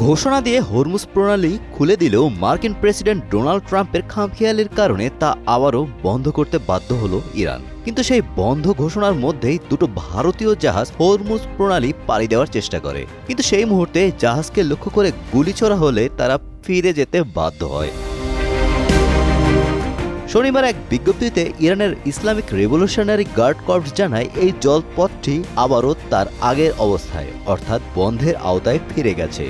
ঘোষণা দিয়ে হরমুজ প্রণালী খুলে দিলেও মার্কিন প্রেসিডেন্ট ডোনাল্ড ট্রাম্পের খামখেয়ালির কারণে তা আবারও বন্ধ করতে বাধ্য হলো ইরান। কিন্তু সেই বন্ধ ঘোষণার মধ্যেই দুটো ভারতীয় জাহাজ হরমুজ প্রণালী পাড়ি দেওয়ার চেষ্টা করে, কিন্তু সেই মুহূর্তে জাহাজকে লক্ষ্য করে গুলি ছোড়া হলে তারা ফিরে যেতে বাধ্য হয়। শনিবার এক বিজ্ঞপ্তিতে ইরানের ইসলামিক রেভলিউশনারি গার্ড কর্পস জানায় এই জলপথটি আবারও তার আগের অবস্থায় অর্থাৎ বন্ধের আওতায় ফিরে গেছে।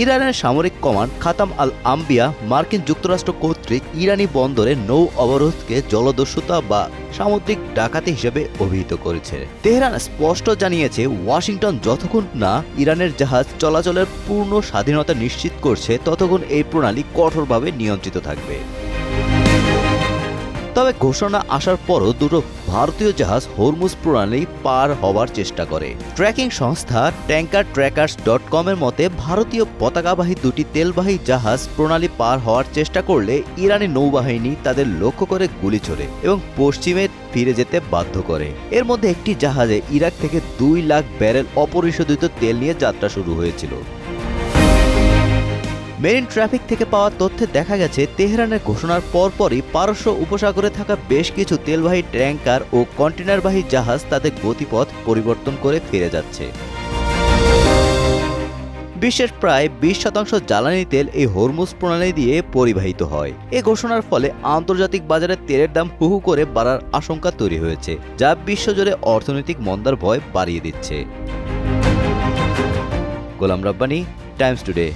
ইরানের সামরিক কমান্ড খাতাম আল আম্বিয়া মার্কিন যুক্তরাষ্ট্র কর্তৃক ইরানি বন্দরে নৌ অবরোধকে জলদস্যুতা বা সামুদ্রিক ডাকাতি হিসেবে অভিহিত করেছে। তেহরান স্পষ্ট জানিয়েছে ওয়াশিংটন যতক্ষণ না ইরানের জাহাজ চলাচলের পূর্ণ স্বাধীনতা নিশ্চিত করছে ততক্ষণ এই প্রণালী কঠোরভাবে নিয়ন্ত্রিত থাকবে। তবে ঘোষণা আসার পরও দুটো ভারতীয় জাহাজ হরমুজ প্রণালী পার হওয়ার চেষ্টা করে। ট্র্যাকিং সংস্থা tankertrackers.com এর মতে ভারতীয় পতাকাবাহী দুটি তেলবাহী জাহাজ প্রণালী পার হওয়ার চেষ্টা করলে ইরানি নৌবাহিনী তাদের লক্ষ্য করে গুলি ছোড়ে এবং পশ্চিমে ফিরে যেতে বাধ্য করে। এর মধ্যে একটি জাহাজে ইরাক থেকে 2 লাখ ব্যারেল অপরিশোধিত তেল নিয়ে যাত্রা শুরু হয়েছিল। মেরিন ট্রাফিক থেকে পাওয়া তথ্যে দেখা গেছে তেহরানের ঘোষণার পরপরই পারস্য উপসাগরে থাকা বেশ কিছু তেলবাহী ট্যাঙ্কার ও কন্টেনারবাহী জাহাজ তাদের গতিপথ পরিবর্তন করে ফিরে যাচ্ছে। বিশ্বের প্রায় 20% জ্বালানি তেল এই হরমুজ প্রণালী দিয়ে পরিবাহিত হয়। এ ঘোষণার ফলে আন্তর্জাতিক বাজারে তেলের দাম হু হু করে বাড়ার আশঙ্কা তৈরি হয়েছে, যা বিশ্বজুড়ে অর্থনৈতিক মন্দার ভয় বাড়িয়ে দিচ্ছে। Golam Rabbani, Times today.